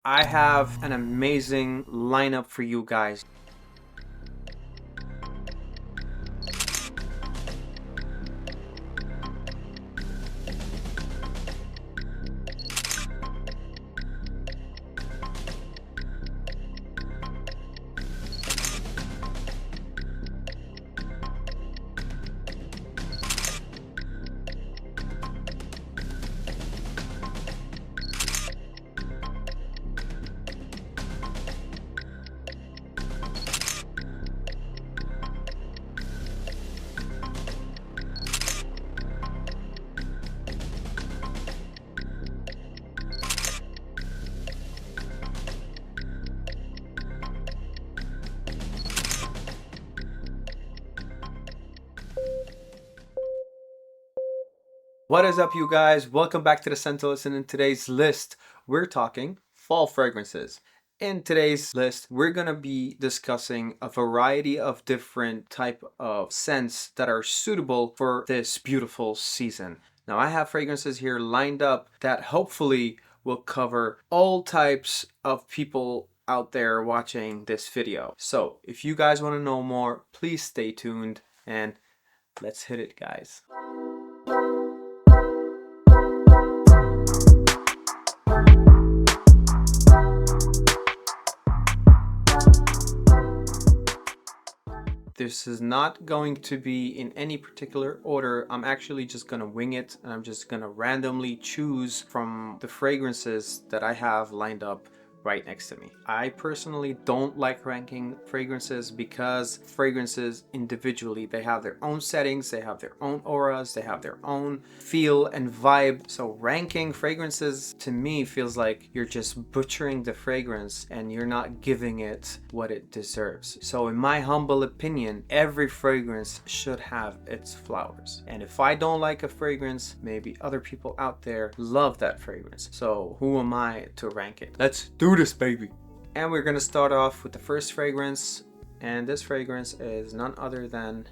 I have an amazing lineup for you guys. What is up, you guys? Welcome back to the Sensualist, and in today's list, we're talking fall fragrances. In today's list, we're gonna be discussing a variety of different type of scents that are suitable for this beautiful season. Now, I have fragrances here lined up that hopefully will cover all types of people out there watching this video. So, if you guys want to know more, please stay tuned and let's hit it, guys. This is not going to be in any particular order. I'm actually just gonna wing it, and I'm just gonna randomly choose from the fragrances that I have lined up right next to me. I personally don't like ranking fragrances because fragrances individually, they have their own settings, they have their own auras, they have their own feel and vibe. So ranking fragrances to me feels like you're just butchering the fragrance and you're not giving it what it deserves. So in my humble opinion, every fragrance should have its flowers. And if I don't like a fragrance, maybe other people out there love that fragrance. So who am I to rank it? Let's do this, baby. And we're gonna start off with the first fragrance, and this fragrance is none other than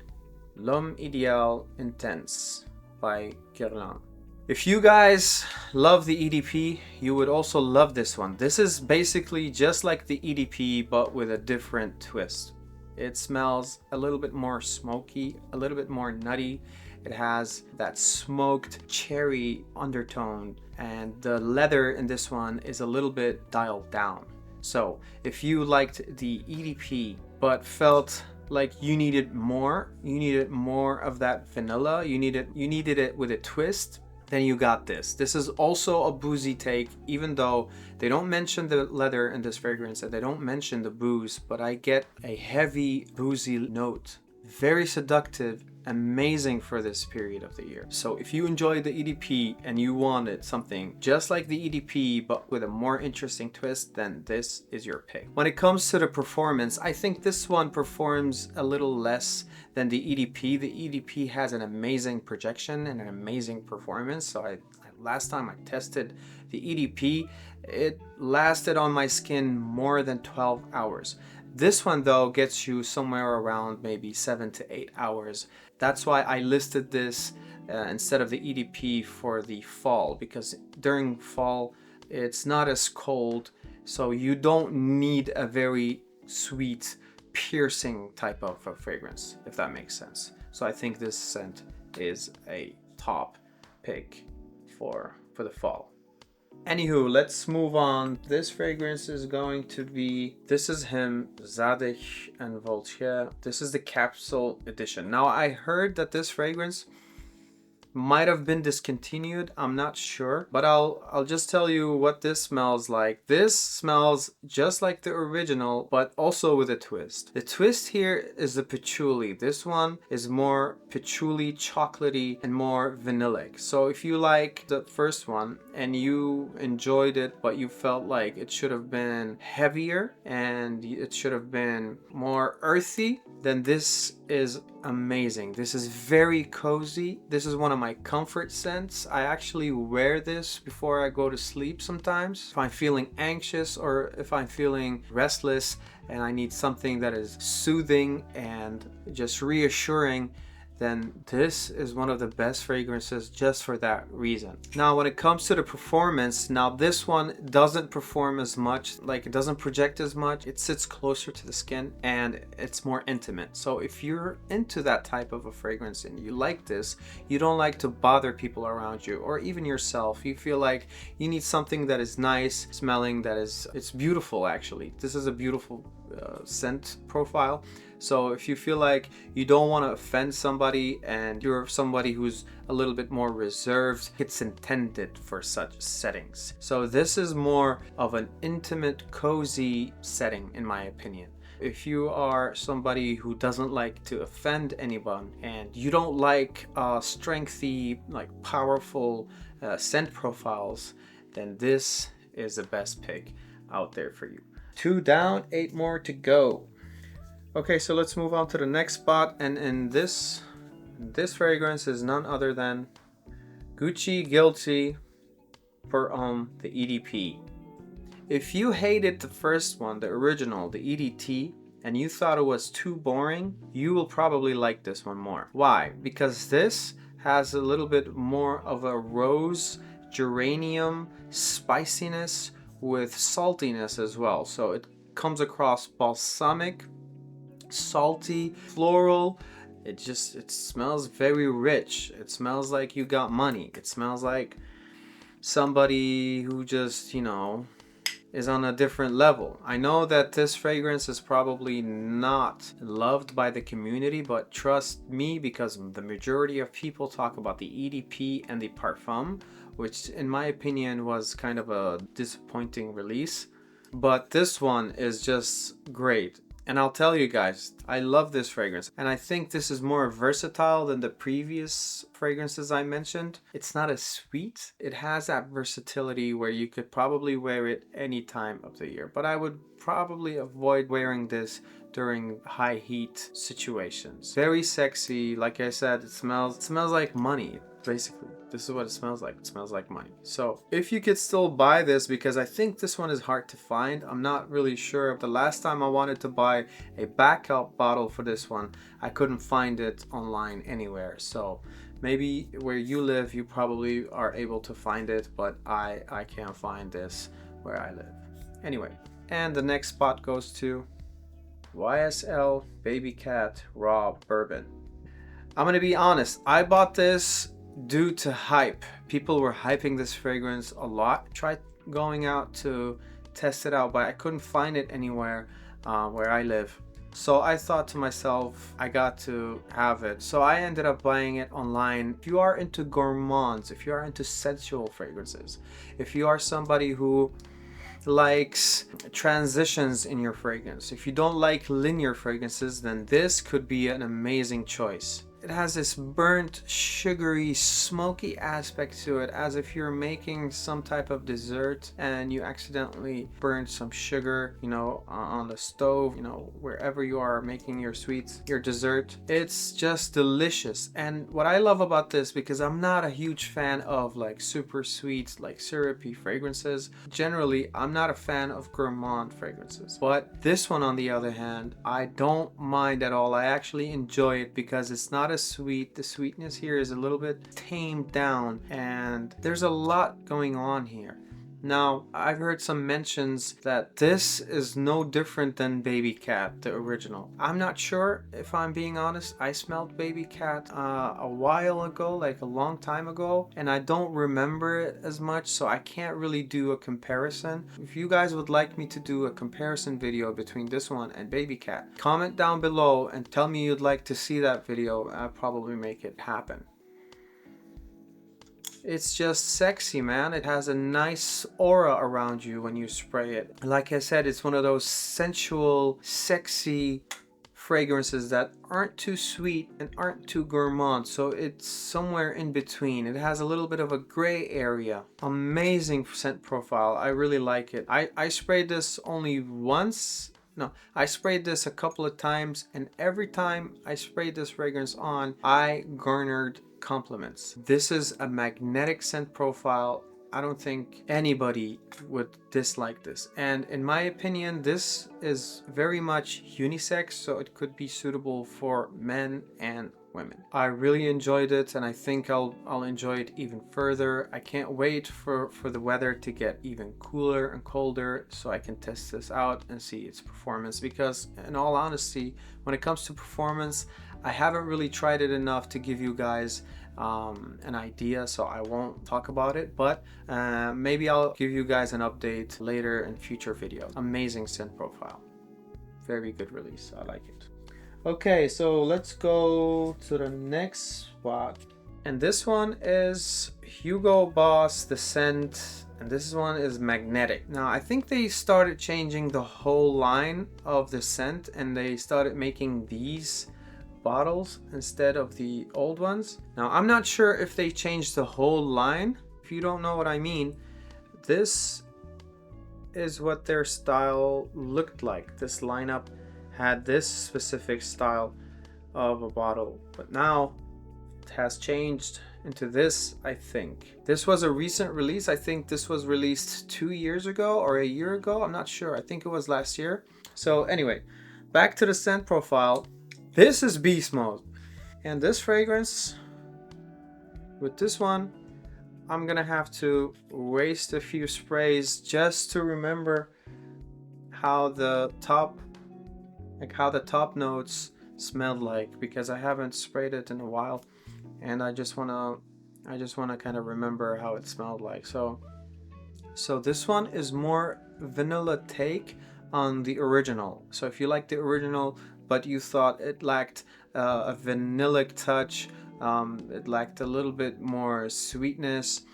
L'Homme Idéal Intense by Guerlain. If you guys love the EDP, you would also love this one. This is basically just like the EDP, but with a different twist. It smells a little bit more smoky, a little bit more nutty. It has that smoked cherry undertone, and the leather in this one is a little bit dialed down. So if you liked the EDP but felt like you needed more of that vanilla, you needed it with a twist, then you got this. This is also a boozy take, even though they don't mention the leather in this fragrance and they don't mention the booze, but I get a heavy boozy note. Very seductive, amazing for this period of the year. So if you enjoy the EDP and you wanted something just like the EDP but with a more interesting twist, then this is your pick. When it comes to the performance, I think this one performs a little less than the EDP. The EDP has an amazing projection and an amazing performance. So last time I tested the EDP, it lasted on my skin more than 12 hours. This one though gets you somewhere around maybe 7 to 8 hours. That's why I listed this instead of the EDP for the fall, because during fall it's not as cold, so you don't need a very sweet, piercing type of fragrance, if that makes sense. So I think this scent is a top pick for the fall. Anywho, let's move on. This fragrance is going to be, this is him, Zadig and Voltaire. This is the capsule edition. Now, I heard that this fragrance might have been discontinued, I'm not sure, but I'll just tell you what this smells like. This smells just like the original, but also with a twist. The twist here is the patchouli. This one is more patchouli, chocolatey, and more vanillic. So if you like the first one and you enjoyed it, but you felt like it should have been heavier and it should have been more earthy, then this is amazing. This is very cozy. This is one of my comfort scents. I actually wear this before I go to sleep sometimes. If I'm feeling anxious or if I'm feeling restless and I need something that is soothing and just reassuring, then this is one of the best fragrances just for that reason. Now when it comes to the performance, now this one doesn't perform as much, like it doesn't project as much. It sits closer to the skin and it's more intimate. So if you're into that type of a fragrance and you like this, you don't like to bother people around you or even yourself, you feel like you need something that is nice smelling, it's beautiful. Actually, this is a beautiful scent profile. So if you feel like you don't want to offend somebody and you're somebody who's a little bit more reserved, it's intended for such settings. So this is more of an intimate, cozy setting in my opinion. If you are somebody who doesn't like to offend anyone and you don't like strengthy, like powerful scent profiles, then this is the best pick out there for you. 2 down, 8 more to go. Okay, so let's move on to the next spot, and this fragrance is none other than Guilty Pour Homme, the EDP. If you hated the first one, the original, the EDT, and you thought it was too boring, you will probably like this one more. Why? Because this has a little bit more of a rose, geranium spiciness with saltiness as well. So it comes across balsamic, salty, floral. It smells very rich. It smells like you got money. It smells like somebody who just, you know, is on a different level. I know that this fragrance is probably not loved by the community, but trust me, because the majority of people talk about the EDP and the Parfum, which in my opinion was kind of a disappointing release. But this one is just great. And I'll tell you guys, I love this fragrance. And I think this is more versatile than the previous fragrances I mentioned. It's not as sweet. It has that versatility where you could probably wear it any time of the year. But I would probably avoid wearing this during high heat situations. Very sexy. Like I said, it smells like money, basically. This is what it smells like. It smells like money. So if you could still buy this, because I think this one is hard to find. I'm not really sure. The last time I wanted to buy a backup bottle for this one, I couldn't find it online anywhere. So maybe where you live, you probably are able to find it, but I can't find this where I live. Anyway, and the next spot goes to YSL Babycat Raw Bourbon. I'm gonna be honest, I bought this due to hype. People were hyping this fragrance a lot. Tried going out to test it out, but I couldn't find it anywhere where I live. So I thought to myself, I got to have it. So I ended up buying it online. If you are into gourmands, if you are into sensual fragrances, if you are somebody who likes transitions in your fragrance, if you don't like linear fragrances, then this could be an amazing choice. It has this burnt, sugary, smoky aspect to it, as if you're making some type of dessert and you accidentally burned some sugar, you know, on the stove, you know, wherever you are making your sweets, your dessert. It's just delicious. And what I love about this, because I'm not a huge fan of like super sweet, like syrupy fragrances. Generally, I'm not a fan of gourmand fragrances. But this one, on the other hand, I don't mind at all. I actually enjoy it because it's not as sweet. The sweetness here is a little bit tamed down and there's a lot going on here. Now, I've heard some mentions that this is no different than Babycat, the original. I'm not sure, if I'm being honest. I smelled Babycat a while ago, like a long time ago, and I don't remember it as much, so I can't really do a comparison. If you guys would like me to do a comparison video between this one and Babycat, comment down below and tell me you'd like to see that video. I'll probably make it happen. It's just sexy, man. It has a nice aura around you when you spray it. Like I said, it's one of those sensual, sexy fragrances that aren't too sweet and aren't too gourmand. So it's somewhere in between. It has a little bit of a gray area. Amazing scent profile. I really like it. I sprayed this only once. No, I sprayed this a couple of times, and every time I sprayed this fragrance on, I garnered compliments. This is a magnetic scent profile. I don't think anybody would dislike this. And in my opinion, this is very much unisex, so it could be suitable for men and women. I really enjoyed it, and I think I'll enjoy it even further. I can't wait for the weather to get even cooler and colder so I can test this out and see its performance, because in all honesty, when it comes to performance, I haven't really tried it enough to give you guys an idea, so I won't talk about it, but maybe I'll give you guys an update later in future videos. Amazing scent profile, very good release, I like it. Okay, so let's go to the next spot, and this one is Hugo Boss, the scent, and this one is magnetic. Now I think they started changing the whole line of the scent, and they started making these bottles instead of the old ones. Now I'm not sure if they changed the whole line. If you don't know what I mean, this is what their style looked like. This lineup had this specific style of a bottle, but now it has changed into this. I think this was a recent release. I think this was released 2 years ago or a year ago, I'm not sure. I think it was last year. So anyway, back to the scent profile. This is beast mode, and this fragrance, with this one, I'm gonna have to waste a few sprays just to remember how the top notes smelled like, because I haven't sprayed it in a while, and I just wanna kind of remember how it smelled like. So this one is more vanilla take on the original. So if you like the original, but you thought it lacked a vanillic touch, it lacked a little bit more sweetness,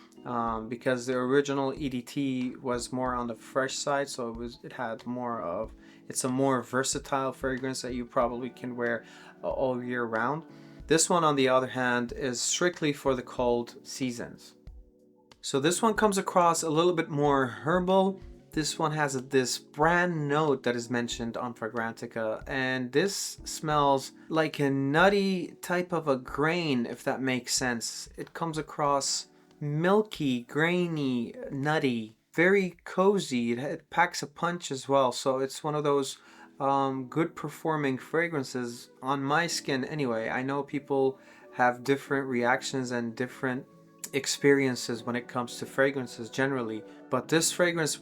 because the original EDT was more on the fresh side, so it had more of, it's a more versatile fragrance that you probably can wear all year round. This one, on the other hand, is strictly for the cold seasons. So this one comes across a little bit more herbal. This one has this brand note that is mentioned on Fragrantica, and this smells like a nutty type of a grain, if that makes sense. It comes across milky, grainy, nutty, very cozy. It packs a punch as well, so it's one of those good performing fragrances on my skin anyway. I know people have different reactions and different experiences when it comes to fragrances generally, but this fragrance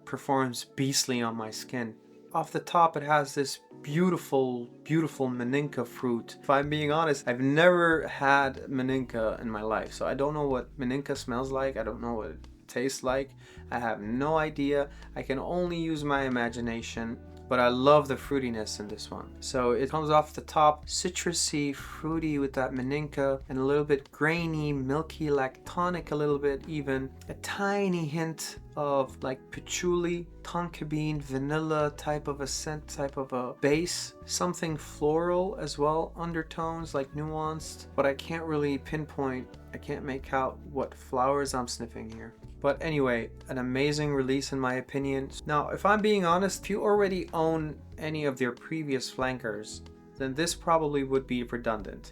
performs beastly on my skin. Off the top, it has this beautiful maninka fruit. If I'm being honest, I've never had maninka in my life, so I don't know what maninka smells like. I don't know what it tastes like. I have no idea. I can only use my imagination, but I love the fruitiness in this one. So it comes off the top citrusy, fruity with that maninka, and a little bit grainy, milky, lactonic a little bit even. A tiny hint of like patchouli, tonka bean, vanilla type of a scent, type of a base. Something floral as well, undertones like nuanced, but I can't really pinpoint. I can't make out what flowers I'm sniffing here. But anyway, an amazing release in my opinion. Now, if I'm being honest, if you already own any of their previous flankers, then this probably would be redundant.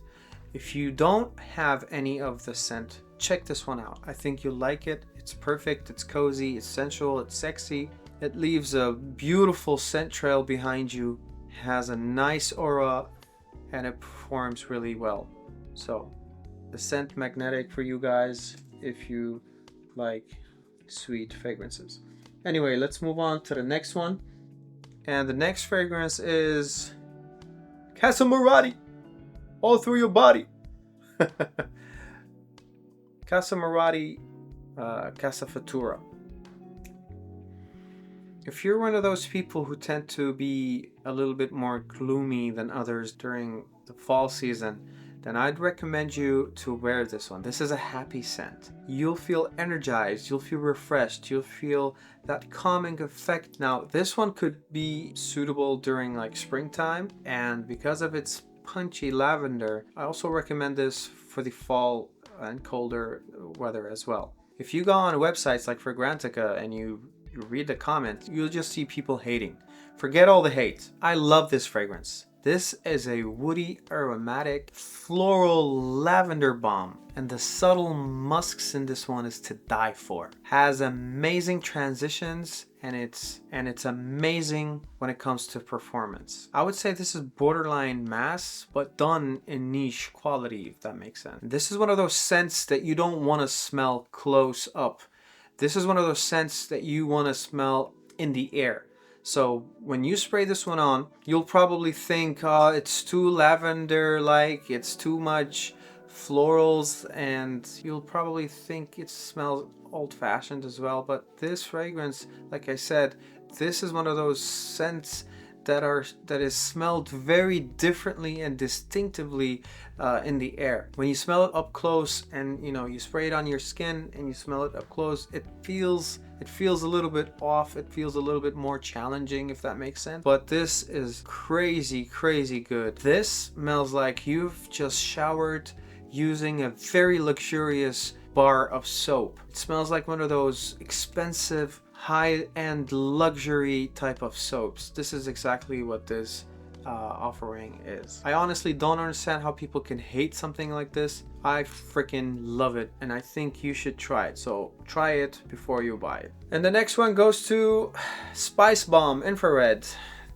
If you don't have any of the scent, check this one out. I think you'll like it. It's perfect, it's cozy, it's sensual, it's sexy. It leaves a beautiful scent trail behind you, has a nice aura, and it performs really well. So, the scent magnetic for you guys if you like sweet fragrances. Anyway, let's move on to the next one. And the next fragrance is CasaMorati, all through your body. CasaMorati, CasaFatura. If you're one of those people who tend to be a little bit more gloomy than others during the fall season, then I'd recommend you to wear this one. This is a happy scent. You'll feel energized, you'll feel refreshed, you'll feel that calming effect. Now, this one could be suitable during like springtime, and because of its punchy lavender, I also recommend this for the fall and colder weather as well. If you go on websites like Fragrantica and you read the comments, you'll just see people hating. Forget all the hate. I love this fragrance. This is a woody, aromatic, floral lavender bomb, and the subtle musks in this one is to die for. Has amazing transitions, and it's amazing when it comes to performance. I would say this is borderline mass, but done in niche quality, if that makes sense. This is one of those scents that you don't want to smell close up. This is one of those scents that you want to smell in the air. So when you spray this one on, you'll probably think, oh, it's too lavender-like, it's too much florals, and you'll probably think it smells old-fashioned as well. But this fragrance, like I said, this is one of those scents that is smelled very differently and distinctively in the air. When you smell it up close, and you spray it on your skin and you smell it up close, it feels a little bit off. It feels a little bit more challenging, if that makes sense. But this is crazy good. This smells like you've just showered using a very luxurious bar of soap. It smells like one of those expensive high-end luxury type of soaps. This is exactly what this offering is. I honestly don't understand how people can hate something like this. I freaking love it, and I think you should try it. So try it before you buy it. And the next one goes to Spicebomb Infrared.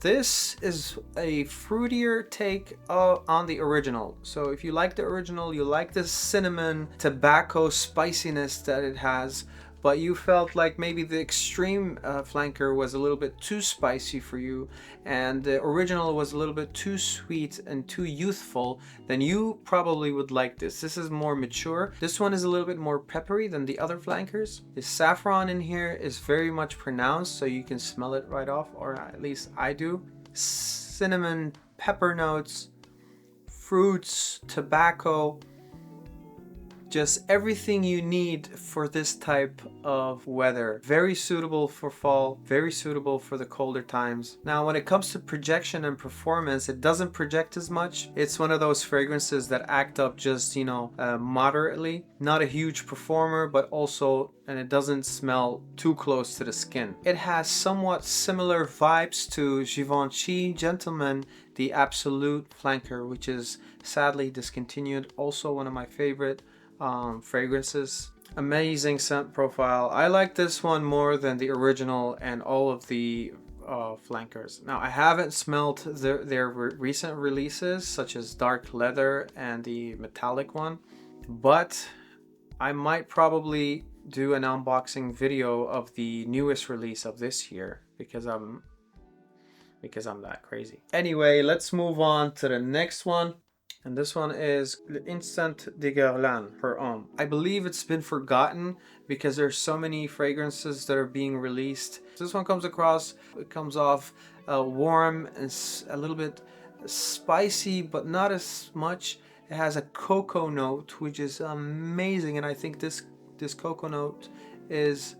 This is a fruitier take on the original. So if you like the original, you like the cinnamon tobacco spiciness that it has, but you felt like maybe the extreme flanker was a little bit too spicy for you, and the original was a little bit too sweet and too youthful, then you probably would like this. This is more mature. This one is a little bit more peppery than the other flankers. The saffron in here is very much pronounced, so you can smell it right off, or at least I do. Cinnamon, pepper notes, fruits, tobacco, just everything you need for this type of weather. Very suitable for fall, very suitable for the colder times. Now, when it comes to projection and performance, it doesn't project as much. It's one of those fragrances that act up just, moderately. Not a huge performer, but also, and it doesn't smell too close to the skin. It has somewhat similar vibes to Givenchy Gentleman, the Absolute Flanker, which is sadly discontinued. Also one of my favorite fragrances. Amazing scent profile. I like this one more than the original and all of the flankers. Now, I haven't smelled their recent releases, such as Dark Leather and the metallic one, but I might probably do an unboxing video of the newest release of this year because I'm that crazy. Anyway, let's move on to the next one. And this one is L'Instant de Guerlain per Homme. I believe it's been forgotten because there's so many fragrances that are being released. This one comes off warm and a little bit spicy, but not as much. It has a cocoa note, which is amazing, and I think this cocoa note is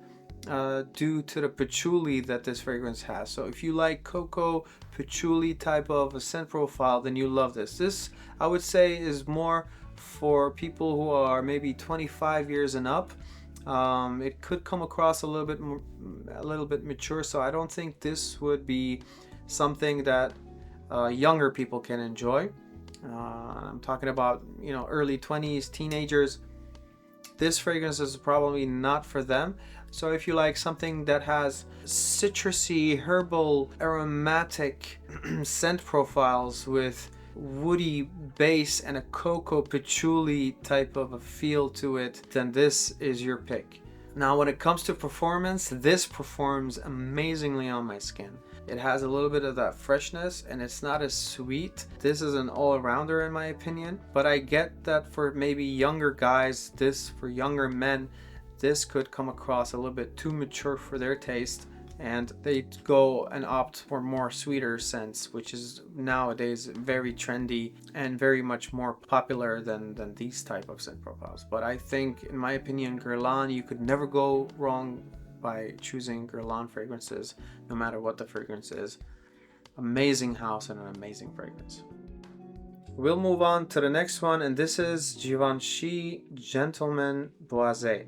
due to the patchouli that this fragrance has. So if you like cocoa patchouli type of a scent profile, then you love this. This, I would say, is more for people who are maybe 25 years and up. It could come across a little bit mature, so I don't think this would be something that younger people can enjoy. I'm talking about early 20s, teenagers. This fragrance is probably not for them. So if you like something that has citrusy, herbal, aromatic scent profiles with woody base and a cocoa patchouli type of a feel to it, then this is your pick. Now, when it comes to performance, this performs amazingly on my skin. It has a little bit of that freshness, and it's not as sweet. This is an all-arounder in my opinion, but I get that for maybe younger guys, for younger men, this could come across a little bit too mature for their taste, and they go and opt for more sweeter scents, which is nowadays very trendy and very much more popular than these type of scent profiles. But I think, in my opinion, Guerlain, you could never go wrong by choosing Guerlain fragrances, no matter what the fragrance is. Amazing house and an amazing fragrance. We'll move on to the next one, and this is Givenchy Gentleman Boise.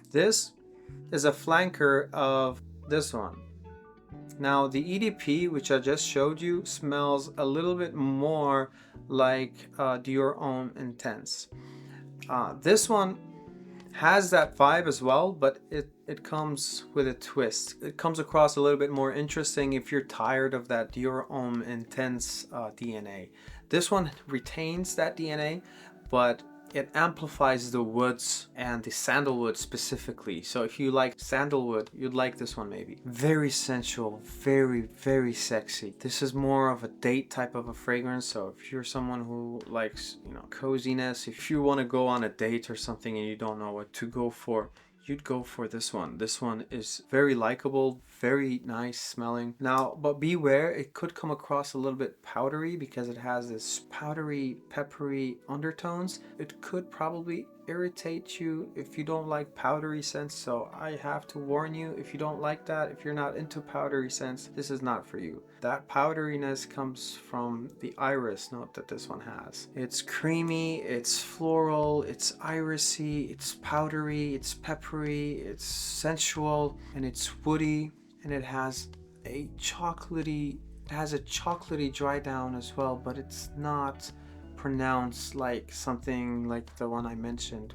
This is a flanker of this one. Now the EDP, which I just showed you, smells a little bit more like Dior Homme Intense. This one has that vibe as well, but it comes with a twist. It comes across a little bit more interesting if you're tired of that Dior Homme Intense DNA. This one retains that DNA, but it amplifies the woods and the sandalwood specifically. So if you like sandalwood, you'd like this one maybe. Very sensual, very sexy. This is more of a date type of a fragrance. So if you're someone who likes, you know, coziness, if you want to go on a date or something and you don't know what to go for, you'd go for this one. This one is very likable, very nice smelling. Now, but beware, it could come across a little bit powdery because it has this powdery, peppery undertones. It could probably irritate you if you don't like powdery scents. So I have to warn you, if you don't like that, if you're not into powdery scents, this is not for you. That powderiness comes from the iris note that this one has. It's creamy, it's floral, it's irisy, it's powdery, it's peppery, it's sensual, and it's woody, and it has a chocolatey dry down as well, but it's not pronounced like something like the one I mentioned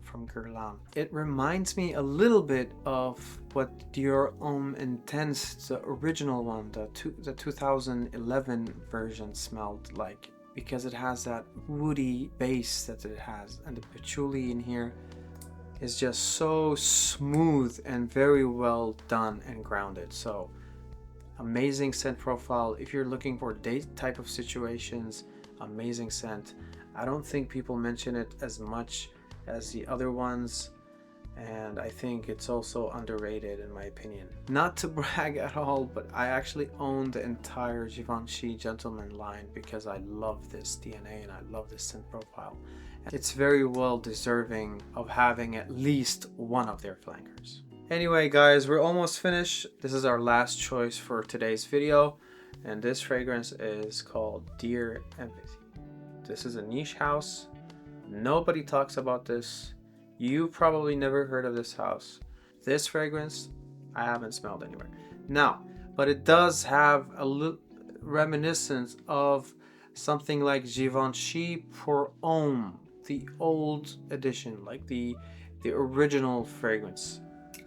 from Guerlain. It reminds me a little bit of what Dior Homme Intense, the original one, the 2011 version, smelled like, because it has that woody base that it has, and the patchouli in here is just so smooth and very well done and grounded. So amazing scent profile if you're looking for date type of situations. Amazing scent. I don't think people mention it as much as the other ones, and I think it's also underrated in my opinion. Not to brag at all, but I actually own the entire Givenchy Gentleman line because I love this DNA and I love this scent profile. It's very well deserving of having at least one of their flankers. Anyway guys, we're almost finished. This is our last choice for today's video, and this fragrance is called Dear Empathy. This is a niche house. Nobody talks about this. You probably never heard of this house. This fragrance I haven't smelled anywhere. Now, but it does have a little reminiscence of something like Givenchy Pour Homme, the old edition, like the original fragrance.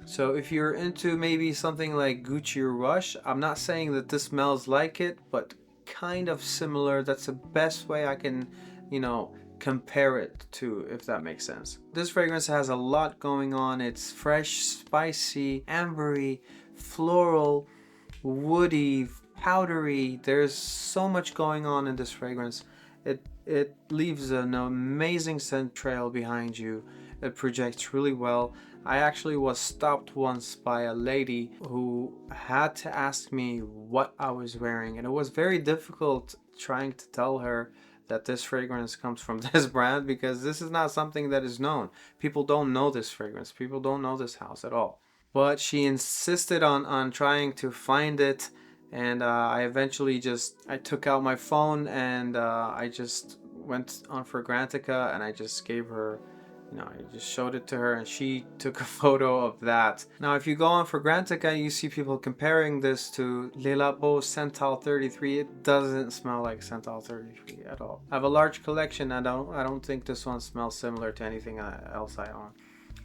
So if you're into maybe something like Gucci or Rush, I'm not saying that this smells like it, but kind of similar. That's the best way I can, you know, compare it to, if that makes sense. This fragrance has a lot going on. It's fresh, spicy, ambery, floral, woody, powdery. There's so much going on in this fragrance. It leaves an amazing scent trail behind you. It projects really well. I actually was stopped once by a lady who had to ask me what I was wearing, and it was very difficult trying to tell her that this fragrance comes from this brand because this is not something that is known. People don't know this fragrance. People don't know this house at all. But she insisted on trying to find it, and I eventually I took out my phone and I just went on Fragrantica and I just gave her, you know, I just showed it to her and she took a photo of that. Now if you go on Fragrantica, you see people comparing this to Le Labo Sental 33. It doesn't smell like Sental 33 at all. I have a large collection. I don't think this one smells similar to anything else I own.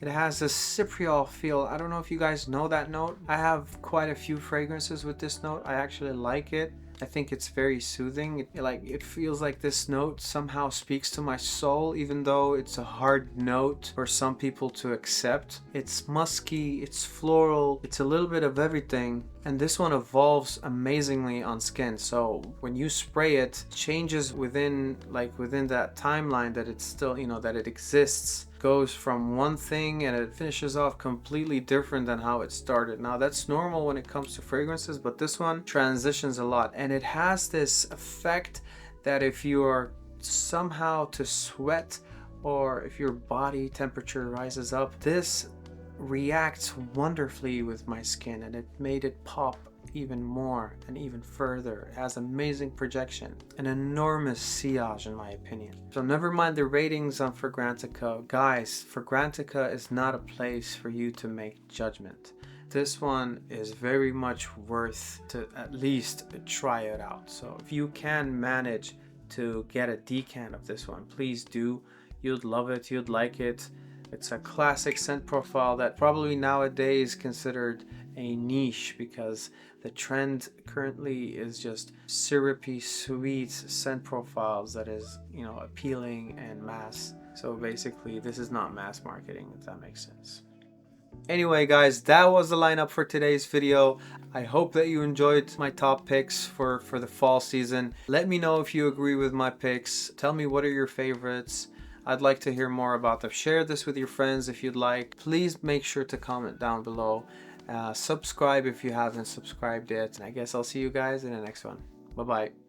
It has a cypriol feel. I don't know if you guys know that note. I have quite a few fragrances with this note. I actually like it. I think it's very soothing. It feels like this note somehow speaks to my soul, even though it's a hard note for some people to accept. It's musky, it's floral, it's a little bit of everything. And this one evolves amazingly on skin. So when you spray it, changes within that timeline that it's still, you know, that it exists. Goes from one thing and it finishes off completely different than how it started. Now that's normal when it comes to fragrances, but this one transitions a lot, and it has this effect that if you are somehow to sweat or if your body temperature rises up, this reacts wonderfully with my skin, and it made it pop even more and even further. It has amazing projection, an enormous sillage in my opinion. So never mind the ratings on Fragrantica. Guys, Fragrantica is not a place for you to make judgment. this one is very much worth to at least try it out. So if you can manage to get a decant of this one, please do. You'd love it, you'd like it. It's a classic scent profile that probably nowadays considered a niche, because the trend currently is just syrupy, sweet scent profiles that is, you know, appealing and mass. So basically this is not mass marketing, if that makes sense. Anyway guys, that was the lineup for today's video. I hope that you enjoyed my top picks for the fall season. Let me know if you agree with my picks. Tell me, what are your favorites? I'd like to hear more about them. Share this with your friends if you'd like. Please make sure to comment down below. Subscribe if you haven't subscribed yet. And I guess I'll see you guys in the next one. Bye bye.